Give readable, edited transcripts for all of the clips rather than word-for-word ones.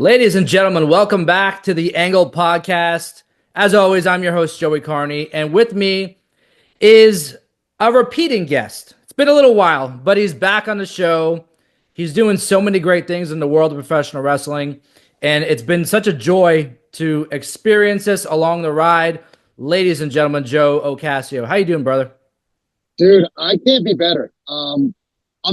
Ladies and gentlemen, welcome back to the Angle Podcast. As always, I'm your host, Joey Carney, and with me is a repeating guest. It's been a little while, but he's back on the show. He's doing so many great things in the world of professional wrestling, and it's been such a joy to experience this along the ride. Ladies and gentlemen, Joe Ocasio. How you doing, brother? Dude, I can't be better. I'm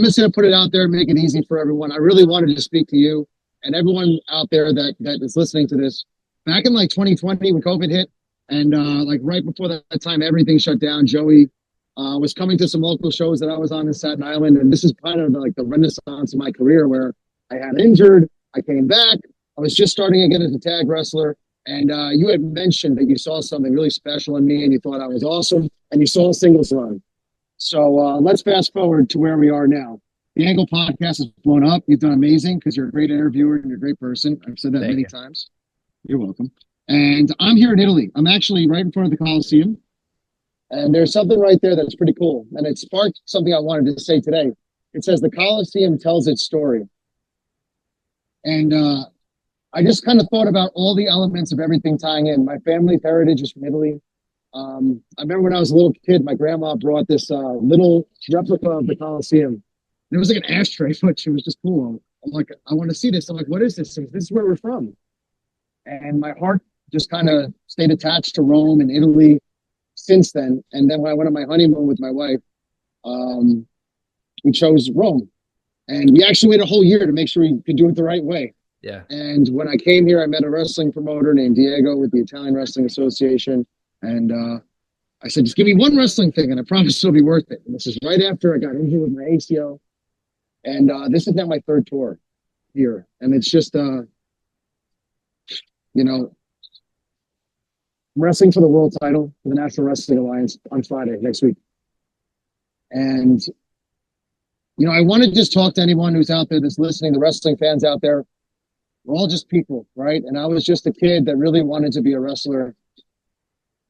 just going to put it out there and make it easy for everyone. I really wanted to speak to you and everyone out there that is listening to this. Back in like 2020 when COVID hit, and like right before that time, everything shut down. Joey was coming to some local shows that I was on in Staten Island, and this is kind of like the renaissance of my career where I had injured, I came back, I was just starting again as a tag wrestler, and you had mentioned that you saw something really special in me, and you thought I was awesome, and you saw a singles run. So let's fast forward to where we are now. The Angle Podcast has blown up. You've done amazing because you're a great interviewer and you're a great person. I've said that many times. You're welcome. And I'm here in Italy. I'm actually right in front of the Coliseum. And there's something right there that's pretty cool. And it sparked something I wanted to say today. It says the Coliseum tells its story. And I just kind of thought about all the elements of everything tying in. My family's heritage is from Italy. I remember when I was a little kid, my grandma brought this little replica of the Coliseum. And it was like an ashtray, which was just cool. I'm like, I want to see this. I'm like, what is this? This is where we're from. And my heart just kind of stayed attached to Rome and Italy since then. And then when I went on my honeymoon with my wife, we chose Rome. And we actually waited a whole year to make sure we could do it the right way. Yeah. And when I came here, I met a wrestling promoter named Diego with the Italian Wrestling Association. And I said, just give me one wrestling thing, and I promise it'll be worth it. And this is right after I got injured with my ACL. And this is now my third tour here. And it's just, I'm wrestling for the world title for the National Wrestling Alliance on Friday next week. And, I want to just talk to anyone who's out there that's listening, the wrestling fans out there. We're all just people, right? And I was just a kid that really wanted to be a wrestler.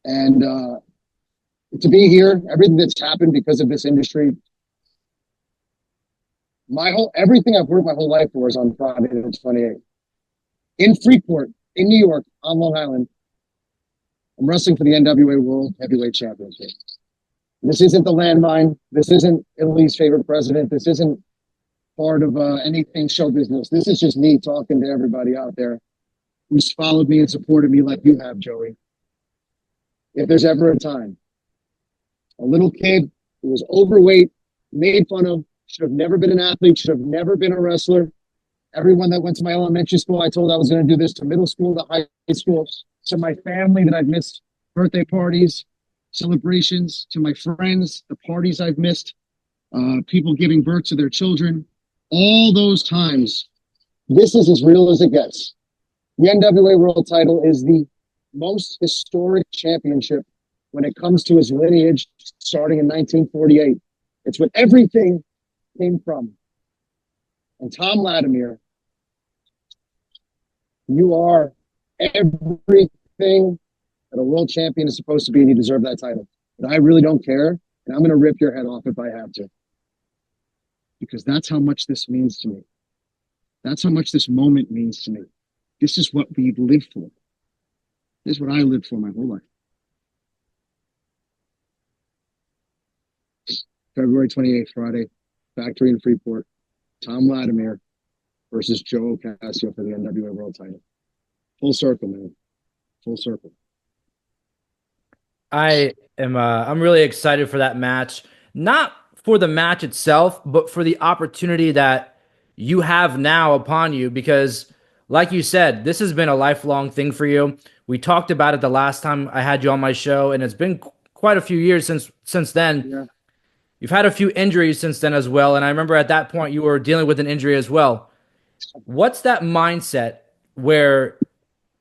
And to be here, everything that's happened because of this industry, everything I've worked my whole life for is on Friday the 28th. In Freeport, in New York, on Long Island, I'm wrestling for the NWA World Heavyweight Championship. This isn't the landmine. This isn't Italy's favorite president. This isn't part of anything show business. This is just me talking to everybody out there who's followed me and supported me like you have, Joey. If there's ever a time, a little kid who was overweight, made fun of, should have never been an athlete, should have never been a wrestler. Everyone that went to my elementary school, I told I was going to do this, to middle school, to high school, to my family that I've missed birthday parties, celebrations, to my friends, the parties I've missed, people giving birth to their children, all those times. This is as real as it gets. The NWA World title is the most historic championship when it comes to his lineage starting in 1948. It's what everything came from. And Thom Latimer, you are everything that a world champion is supposed to be, and you deserve that title. But I really don't care, and I'm going to rip your head off if I have to. Because that's how much this means to me. That's how much this moment means to me. This is what we live for. This is what I lived for my whole life. February 28th, Friday, factory in Freeport. Thom Latimer versus Joe Ocasio for the NWA World title. Full circle, man. Full circle. I'm really excited for that match. Not for the match itself, but for the opportunity that you have now upon you, because like you said, this has been a lifelong thing for you. We talked about it the last time I had you on my show, and it's been quite a few years since then. Yeah. You've had a few injuries since then as well, and I remember at that point you were dealing with an injury as well. What's that mindset where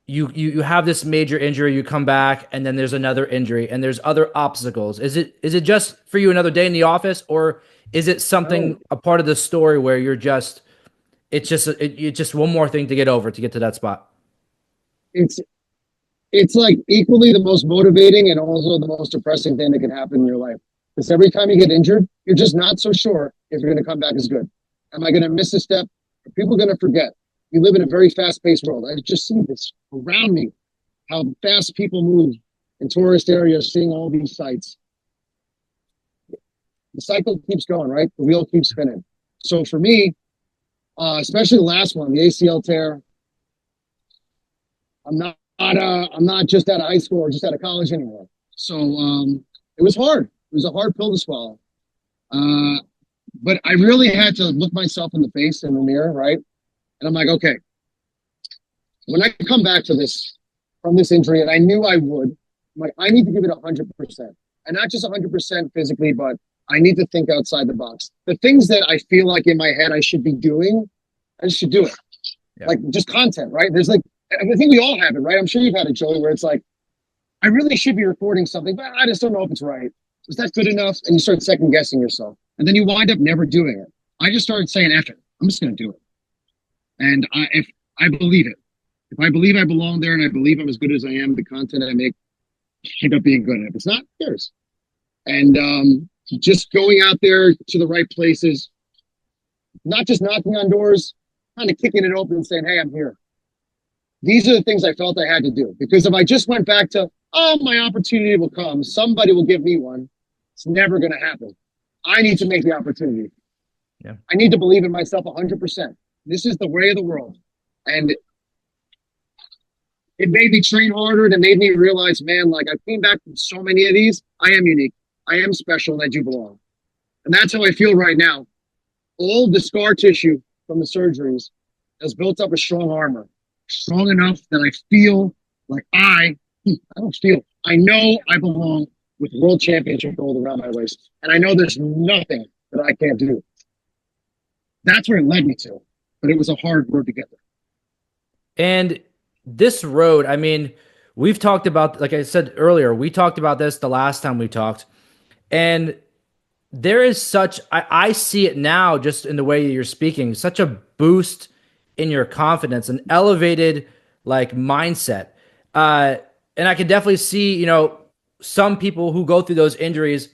you have this major injury, you come back, and then there's another injury, and there's other obstacles? Is it just for you another day in the office, or is it something, a part of the story where it's just one more thing to get over to get to that spot? It's like equally the most motivating and also the most depressing thing that can happen in your life. Because every time you get injured, you're just not so sure if you're going to come back as good. Am I going to miss a step? Are people going to forget? We live in a very fast-paced world. I just see this around me, how fast people move in tourist areas, seeing all these sites. The cycle keeps going, right? The wheel keeps spinning. So for me, especially the last one, the ACL tear, I'm not just out of high school or just out of college anymore. So it was hard. It was a hard pill to swallow. But I really had to look myself in the face in the mirror, right? And I'm like, okay, when I come back to this from this injury, and I knew I would, I'm like, I need to give it 100%. And not just 100% physically, but I need to think outside the box. The things that I feel like in my head I should be doing, I should do it. Yeah. Like just content, right? There's like, I think we all have it, right? I'm sure you've had it, Joey, where it's like, I really should be recording something, but I just don't know if it's right. Is that good enough? And you start second guessing yourself. And then you wind up never doing it. I just started saying, F it. I'm just going to do it. And if I believe it, if I believe I belong there and I believe I'm as good as I am, the content I make end up being good. And if it's not, who cares? And just going out there to the right places, not just knocking on doors, kind of kicking it open and saying, hey, I'm here. These are the things I felt I had to do. Because if I just went back to, oh, my opportunity will come, somebody will give me one, it's never going to happen. I need to make the opportunity. Yeah. I need to believe in myself 100%. This is the way of the world. And it made me train harder and it made me realize, man, like I came back from so many of these. I am unique. I am special and I do belong. And that's how I feel right now. All the scar tissue from the surgeries has built up a strong armor, strong enough that I feel like I know I belong with world championship gold around my waist. And I know there's nothing that I can't do. That's where it led me to. But it was a hard road to get there. And this road, I mean, we've talked about, like I said earlier, we talked about this the last time we talked. And there is such, I see it now just in the way you're speaking, such a boost in your confidence, an elevated like mindset. And I can definitely see, you know, some people who go through those injuries,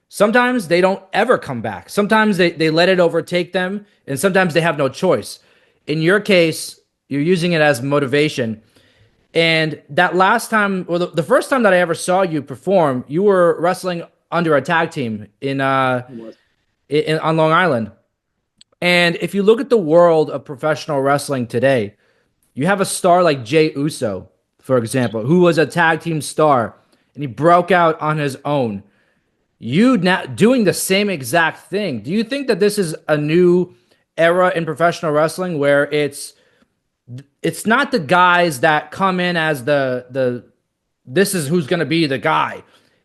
sometimes they don't ever come back. Sometimes they let it overtake them, and sometimes they have no choice. In your case, you're using it as motivation. And that last time, or the first time that I ever saw you perform, you were wrestling under a tag team on Long Island. And if you look at the world of professional wrestling today, you have a star like Jey Uso, for example, who was a tag team star, and he broke out on his own. You now doing the same exact thing. Do you think that this is a new era in professional wrestling where it's not the guys that come in as the this is who's going to be the guy.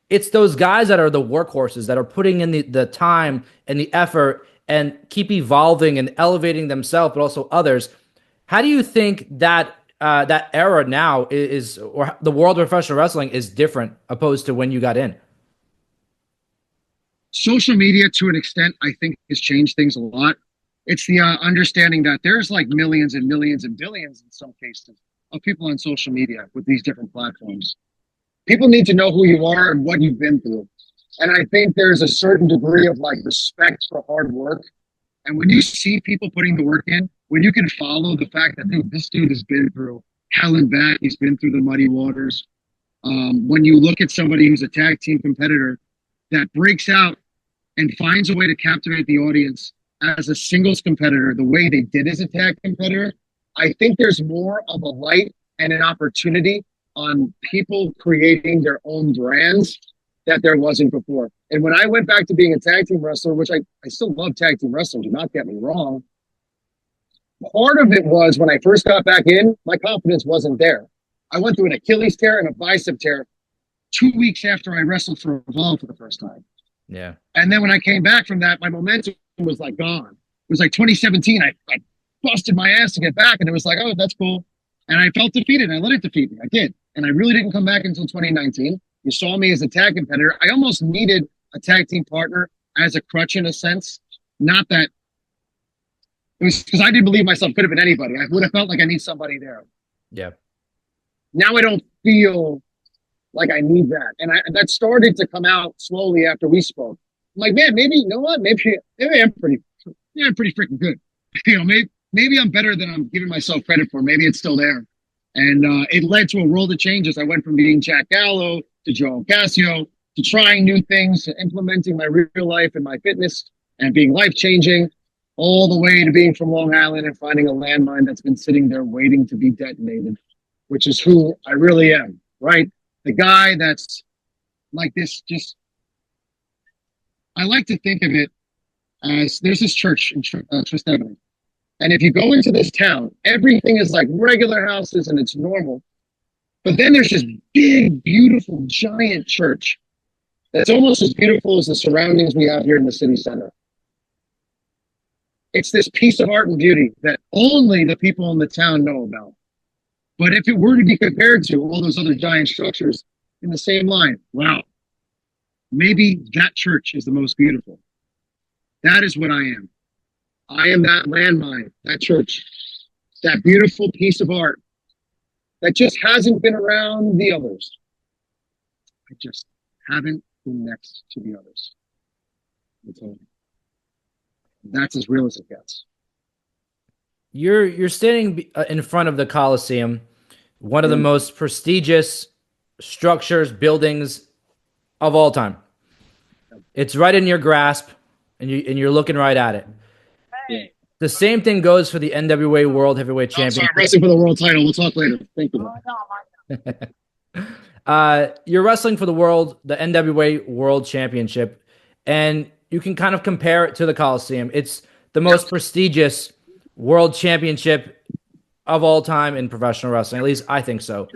It's those guys that are the workhorses that are putting in the time and the effort and keep evolving and elevating themselves, but also others. How do you think that that era now is, or the world of professional wrestling is different opposed to when you got in? Social media, to an extent, I think has changed things a lot. It's the understanding that there's like millions and millions and billions in some cases of people on social media with these different platforms. People need to know who you are and what you've been through. And I think there's a certain degree of like respect for hard work. And when you see people putting the work in, when you can follow the fact that, hey, this dude has been through hell and back, he's been through the muddy waters. When you look at somebody who's a tag team competitor that breaks out and finds a way to captivate the audience as a singles competitor, the way they did as a tag competitor, I think there's more of a light and an opportunity on people creating their own brands that there wasn't before. And when I went back to being a tag team wrestler, which I still love tag team wrestling, do not get me wrong, part of it was when I first got back in, my confidence wasn't there. I went through an Achilles tear and a bicep tear 2 weeks after I wrestled for Evolve for the first time. Yeah. And then when I came back from that, my momentum was like gone. It was like 2017. I busted my ass to get back, and it was like, oh, that's cool. And I felt defeated, and I let it defeat me. I did. And I really didn't come back until 2019. You saw me as a tag competitor. I almost needed a tag team partner as a crutch in a sense. Not that it was because I didn't believe myself could have been anybody. I would have felt like I need somebody there. Yeah. Now I don't feel like I need that. And that started to come out slowly after we spoke. I'm like, man, maybe, you know what? Maybe I'm pretty freaking good. You know, maybe I'm better than I'm giving myself credit for. Maybe it's still there. And it led to a world of changes. I went from being Jack Gallo to Joe Ocasio to trying new things, to implementing my real life and my fitness and being life changing, all the way to being from Long Island and finding a landmine that's been sitting there waiting to be detonated, which is who I really am, right? The guy that's like this, just, I like to think of it as there's this church in Trastevere. And if you go into this town, everything is like regular houses and it's normal. But then there's this big, beautiful, giant church that's almost as beautiful as the surroundings we have here in the city center. It's this piece of art and beauty that only the people in the town know about. But if it were to be compared to all those other giant structures in the same line, wow, maybe that church is the most beautiful. That is what I am. I am that landmine, that church, that beautiful piece of art that just hasn't been around the others. I just haven't been next to the others. That's as real as it gets. You're standing in front of the Coliseum, one of the most prestigious structures, buildings of all time. It's right in your grasp, and you're looking right at it. Yeah. The same thing goes for the NWA World Heavyweight I'm sorry, Championship. I'm wrestling for the world title. We'll talk later. Thank you. You're wrestling for the NWA World Championship, and you can kind of compare it to the Coliseum. It's the most prestigious world championship of all time in professional wrestling. At least I think so.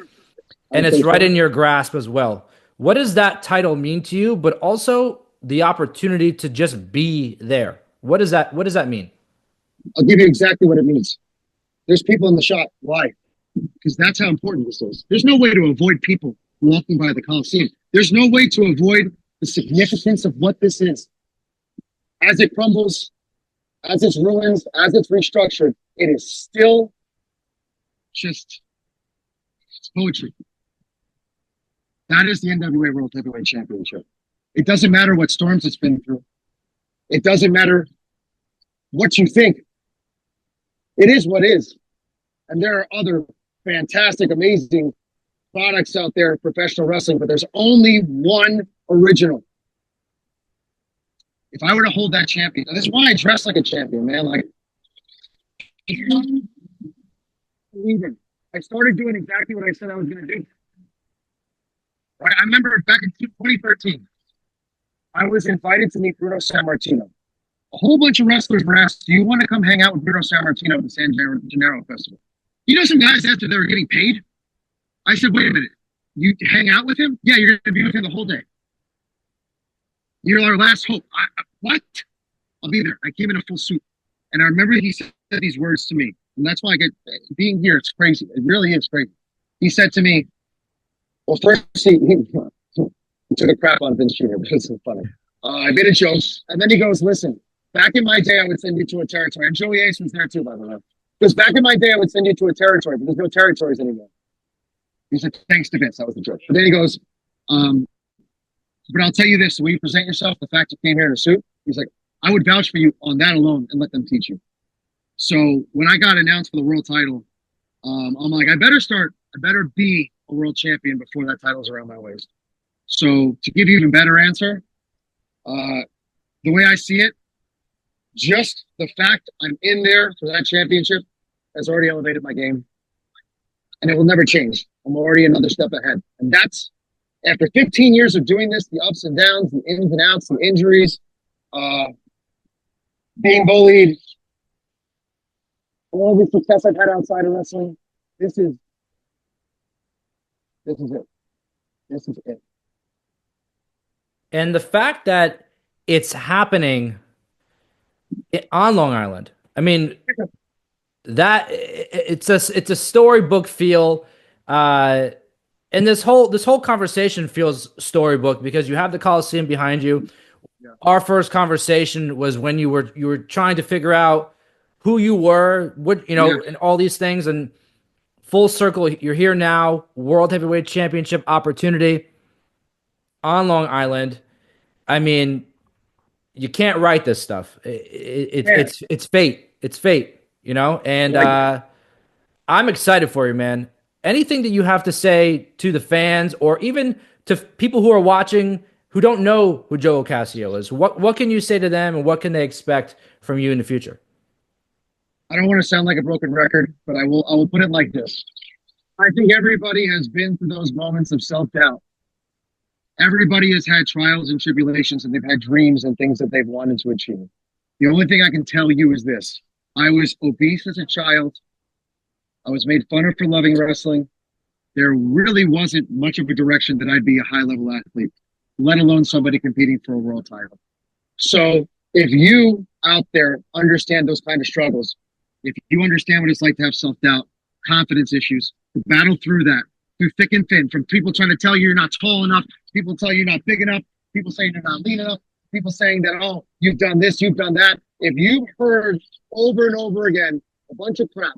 And it's right in your grasp as well. What does that title mean to you? But also the opportunity to just be there. What does that mean? I'll give you exactly what it means. There's people in the shop. Why? Because that's how important this is. There's no way to avoid people walking by the Coliseum. There's no way to avoid the significance of what this is. As it crumbles, as it's ruins, as it's restructured, it is still just, it's poetry. That is the NWA World Heavyweight Championship. It doesn't matter what storms it's been through. It doesn't matter what you think. It is what is. And there are other fantastic, amazing products out there in professional wrestling, but there's only one original. If I were to hold that champion, that's why I dress like a champion, man. Like, believing. I started doing exactly what I said I was going to do. Right? I remember back in 2013, I was invited to meet Bruno Sammartino. A whole bunch of wrestlers were asked, do you want to come hang out with Bruno Sammartino at the San Gennaro Festival? You know, some guys after they were getting paid, I said, wait a minute, you hang out with him? Yeah, you're going to be with him the whole day. You're our last hope. What? I'll be there. I came in a full suit. And I remember he said these words to me. And that's why I get, being here, it's crazy. It really is crazy. He said to me, well, first, he took a crap on Vince Jr., but it's so funny. I made a joke. And then he goes, listen, back in my day, I would send you to a territory. And Joey Ace was there too, by the way. Because back in my day, I would send you to a territory, but there's no territories anymore. He said, thanks to Vince. That was the joke. But then he goes, but I'll tell you this, the way you present yourself, the fact you came here in a suit, he's like, I would vouch for you on that alone and let them teach you. So when I got announced for the world title, I'm like, I better be a world champion before that title's around my waist. So to give you an even better answer, the way I see it, just the fact I'm in there for that championship has already elevated my game. And it will never change. I'm already another step ahead. And that's, after 15 years of doing this, the ups and downs, the ins and outs, the injuries, being bullied, all the success I've had outside of wrestling, this is it. This is it. And the fact that it's happening on Long Island, I mean, that it's a storybook feel, and this whole conversation feels storybook because you have the Coliseum behind you. Yeah. Our first conversation was when you were trying to figure out who you were, what and all these things, and full circle, you're here now. World Heavyweight Championship opportunity on Long Island. I mean, you can't write this stuff. It's fate. It's fate. you know? And Like, I'm excited for you, man. Anything that you have to say to the fans or even to people who are watching who don't know who Joe Ocasio is, what can you say to them and what can they expect from you in the future? I don't want to sound like a broken record, but I will put it like this. I think everybody has been through those moments of self-doubt. Everybody has had trials and tribulations, and they've had dreams and things that they've wanted to achieve. The only thing I can tell you is this. I was obese as a child. I was made fun of for loving wrestling. There really wasn't much of a direction that I'd be a high level athlete, let alone somebody competing for a world title. So if you out there understand those kind of struggles, if you understand what it's like to have self doubt, confidence issues, to battle through that, through thick and thin, from people trying to tell you you're not tall enough, people tell you you're not big enough, people saying you're not lean enough, people saying that, oh, you've done this, you've done that. If you've heard over and over again a bunch of crap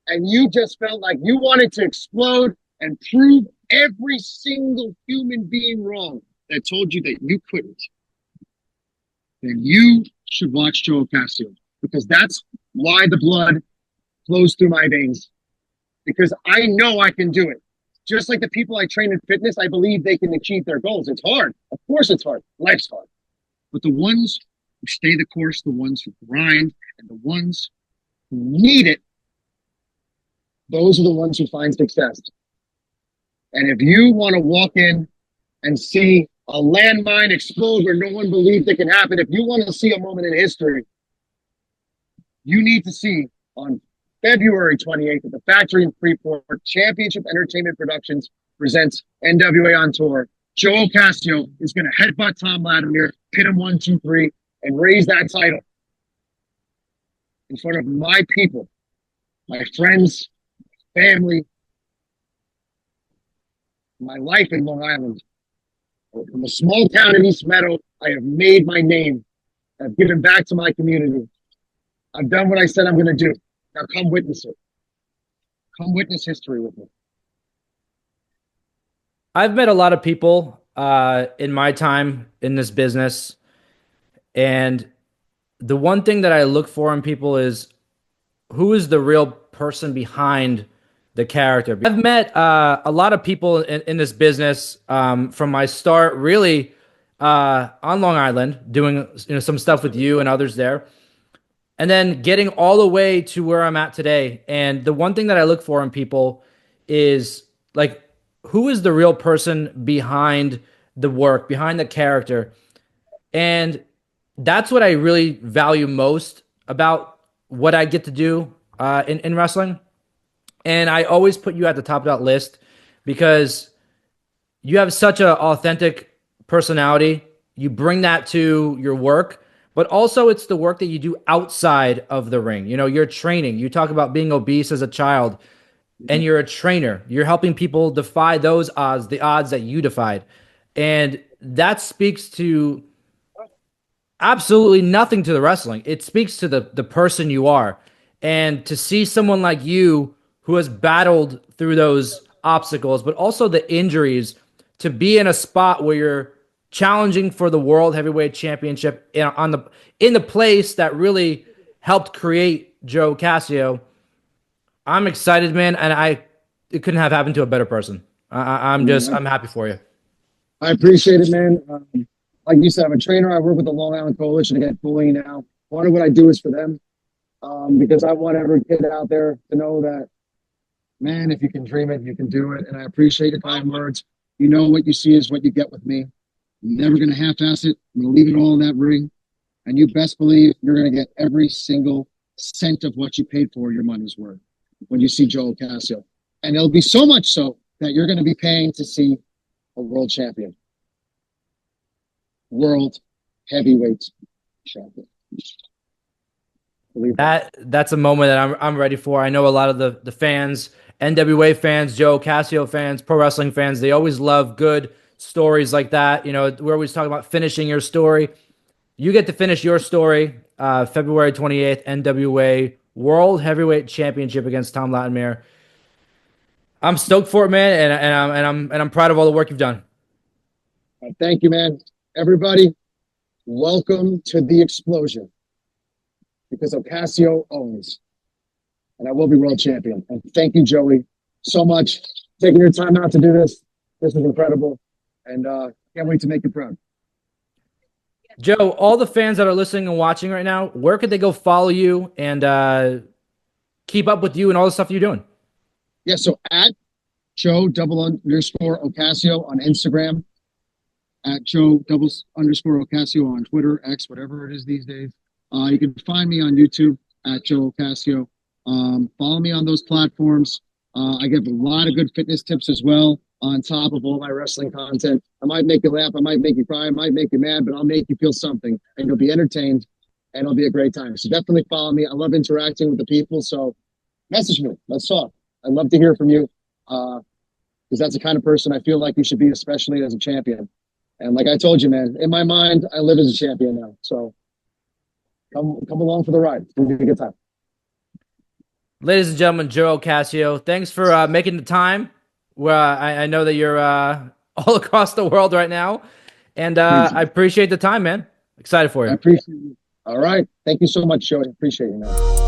and you just felt like you wanted to explode and prove every single human being wrong that told you that you couldn't, then you should watch Joe Ocasio, because that's why the blood flows through my veins, because I know I can do it. Just like the people I train in fitness, I believe they can achieve their goals. It's hard. Of course it's hard. Life's hard. But the ones who stay the course, the ones who grind, and the ones who need it, those are the ones who find success. And if you want to walk in and see a landmine explode where no one believed it can happen, if you want to see a moment in history, you need to see on February 28th at the Factory in Freeport, Championship Entertainment Productions presents NWA on Tour. Joe Ocasio is going to headbutt Thom Latimer, pit him 1, 2, 3, and raise that title in front of my people, my friends, family, my life in Long Island. From a small town in East Meadow, I have made my name. I've given back to my community. I've done what I said I'm going to do. Now come witness it. Come witness history with me. I've met a lot of people in my time in this business, and the one thing that I look for in people is who is the real person behind the character. I've met a lot of people in this business from my start, really on Long Island, doing some stuff with you and others there, and then getting all the way to where I'm at today. And the one thing that I look for in people is like, who is the real person behind the work, behind the character? And that's what I really value most about what I get to do in wrestling. And I always put you at the top of that list because you have such an authentic personality. You bring that to your work, but also it's the work that you do outside of the ring. You know, you're training. You talk about being obese as a child, and you're a trainer. You're helping people defy those odds, the odds that you defied. And that speaks to absolutely nothing to the wrestling. It speaks to the person you are. And to see someone like you who has battled through those obstacles, but also the injuries, to be in a spot where you're challenging for the World Heavyweight Championship in the place that really helped create Joe Casio. I'm excited, man, and it couldn't have happened to a better person. I'm happy for you. I appreciate it, man. Like you said, I'm a trainer. I work with the Long Island Coalition against bullying now. Part of what I do is for them, because I want every kid out there to know that, man, if you can dream it, you can do it. And I appreciate your kind words. You know, what you see is what you get with me. I'm never going to half-ass it. I'm going to leave it all in that ring. And you best believe you're going to get every single cent of what you paid for your money's worth when you see Joe Ocasio. And it'll be so much so that you're going to be paying to see a world champion. World heavyweight champion. Believe That's a moment that I'm ready for. I know a lot of the fans, NWA fans, Joe Casio fans, pro wrestling fans, they always love good stories like that. You know, we're always talking about finishing your story. You get to finish your story February 28th, NWA World Heavyweight Championship against Thom Latimer. I'm stoked for it, man, and I'm proud of all the work you've done. Thank you, man. Everybody, welcome to the explosion, because Ocasio owns. and I will be world champion. And thank you, Joey, so much taking your time out to do this. This is incredible, and can't wait to make you proud. Joe, all the fans that are listening and watching right now, where could they go follow you and keep up with you and all the stuff you're doing? Yeah, so at Joe_Ocasio on Instagram, at Joe_Ocasio on Twitter, X, whatever it is these days. You can find me on YouTube at Joe Ocasio. Follow me on those platforms. I give a lot of good fitness tips as well on top of all my wrestling content. I might make you laugh, I might make you cry, I might make you mad, but I'll make you feel something, and you'll be entertained, and it'll be a great time. So definitely follow me. I love interacting with the people, so message me. Let's talk. I'd love to hear from you because that's the kind of person I feel like you should be, especially as a champion. And like I told you, man, in my mind, I live as a champion now. So come along for the ride. It's going to be a good time. Ladies and gentlemen, Joe Ocasio, thanks for making the time. Well, I know that you're all across the world right now, and I appreciate the time, man. Excited for you. I appreciate you. All right. Thank you so much, Joey. Appreciate you, man.